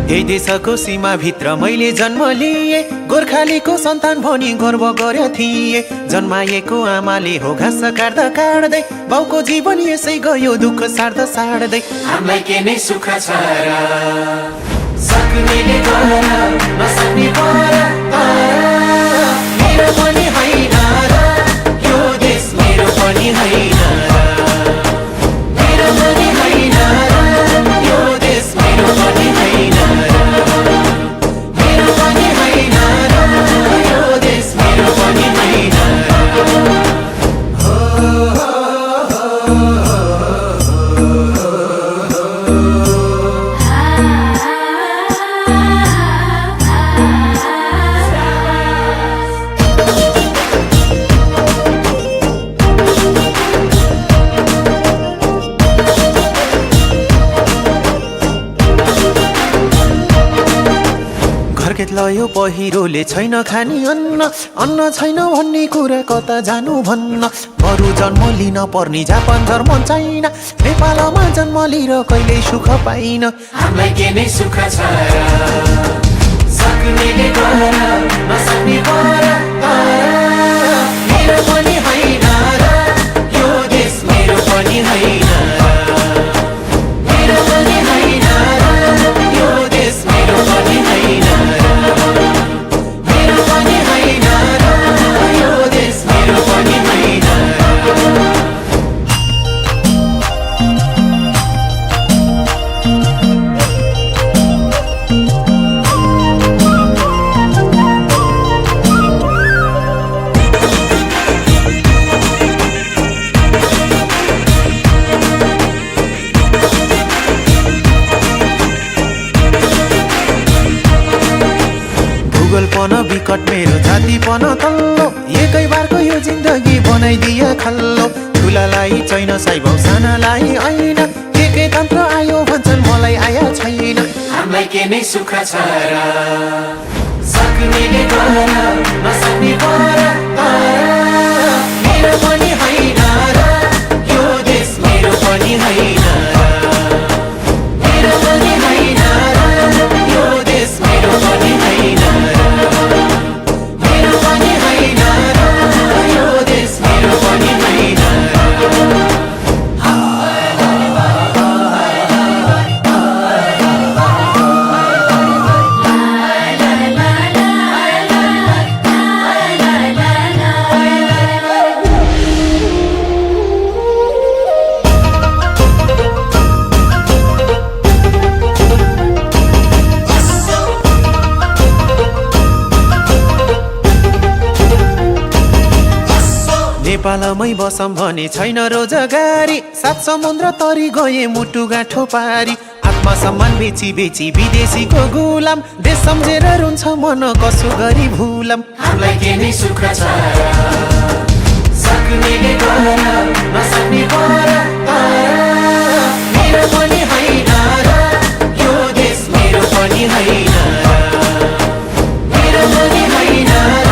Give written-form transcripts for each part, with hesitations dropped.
यही देशको सीमाभित्र मैले जन्म लिए, गोर्खालीको सन्तान भनी गर्व गरे थिए। जन्माएको आमाले हो घाँस काट्दा काट्दै, बाउको जीवन यसै गयो दुःख सार्दा सार्दै। हामीलाई के नै सुख छ र, सक्नेले गर नसक्ने पर, मेरो पनि होइन र, यो देश मेरो पनि होइन र, मेरो पनि होइन र, यो देश मेरो पनि होइन र, मेरो पनि होइन र, यो देश मेरो पनि होइन र। घरखेत लयो पहिरोले छैन खानी अन्न, अन्न छैन भन्ने कुरा कता जानु भन्न। बरु जन्म लिन पर्ने जापान जर्मन चाइना, नेपालमा जन्म लिएर कहिल्यै सुख पाइन। हामीलाई के नै सुख छ र, सक्नेले गर नसक्ने पर, मेरो पनि होइन र, यो देश मेरो पनि होइन र, मेरो पनि होइन र, यो देश मेरो पनि होइन र, मेरो पनि होइन र, यो देश मेरो पनि होइन र। भूगोलपन विकट मेरो जातिपन तल्लो, एकै बारको यो जिन्दगी बनाइदिए खल्लो। ठुलालाई छैन साइबाउ सानालाई ऐन, एकै तन्त्र आयो भन्छन् मलाई आया छैन। हामीलाई के नै सुख छ र, सक्नेले गर नसक्ने पर, मेरो पनि होइन र, यो देश मेरो पनि होइन र, मेरो पनि होइन र, यो देश मेरो पनि होइन र, मेरो पनि होइन र, यो देश मेरो पनि होइन र। नेपालमै बसम भने छैन रोजगारी, सात समुद्र तरी गए मुटु गाँठो पारी। आत्मसम्मान बेची बेची विदेशीको गुलाम, देश सम्झेर रुन्छ मन कसो गरी भुलम। हामीलाई के नै सुख छ र, सक्नेले गर नसक्ने पर, मेरो पनि होइन र, यो देश मेरो पनि होइन र, मेरो पनि होइन र,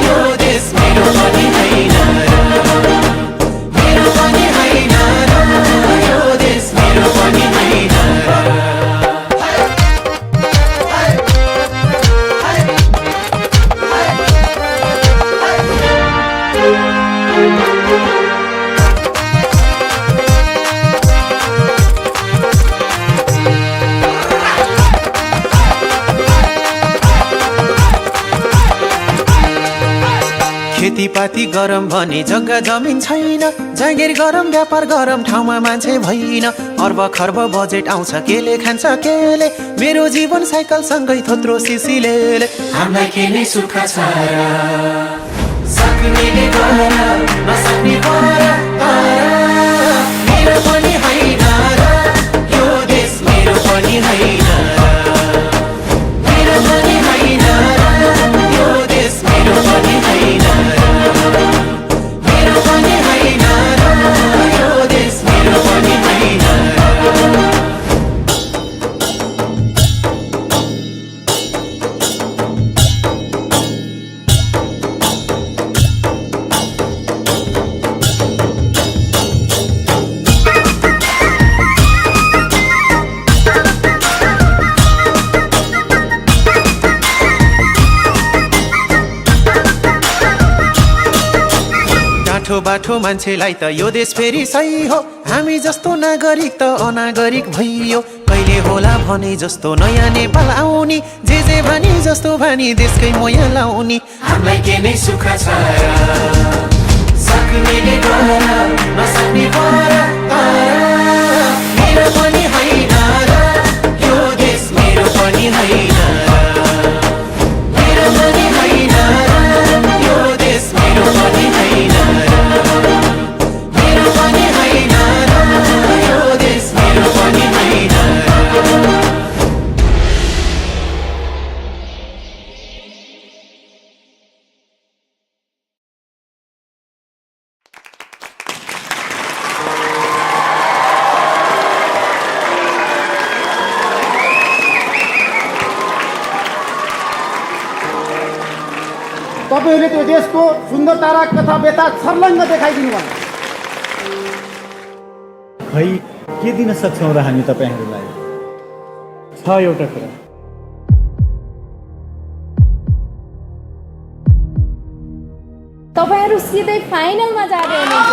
यो देश मेरो पनि होइन र, मेरो पनि होइन र, यो देश मेरो पनि होइन र। खेतीपाती गरम भने जग्गा जमिन छैन, जागिर गरम व्यापार गरम ठाउँमा मान्छे भइन। अर्ब खर्ब बजेट आउँछ केले खान्छ केले, मेरो जीवन साइकल सँगै थोत्रो सिसिले। हामीलाई के नै सुख छ र, सक्नेले गर नसक्ने पर, मेरो पनि होइन र, यो देश मेरो पनि होइन र, मेरो पनि होइन र, यो देश मेरो पनि होइन र, मेरो पनि होइन र, यो देश मेरो पनि होइन र। बाठो मान्छेलाई त यो देश फेरि सही हो, हामी जस्तो नागरिक त अनागरिक भइयो। कहिले होला भने जस्तो नयाँ नेपाल आउने, जे भानी जस्तो भानी देशकै मोया लाउने। हामीलाई के नै सुख छ र, सक्नेले गर नसक्ने पर मेरो पनि होइन र, यो देश मेरो पनि होइन र, मेरो पनि होइन र, यो देश मेरो पनि होइन र, मेरो पनि होइन र, यो देश मेरो पनि होइन र। तपाईहरूले त्यो देशको सुन्दरता र कथा व्यथा छर्लङ्ग देखाइदिनु भयो। खै के दिन सक्छौँ र हामी तपाईँहरूलाई? छ एउटा कुरा, तपाईहरु सिधै फाइनलमा जाँदै हुनुहुन्छ।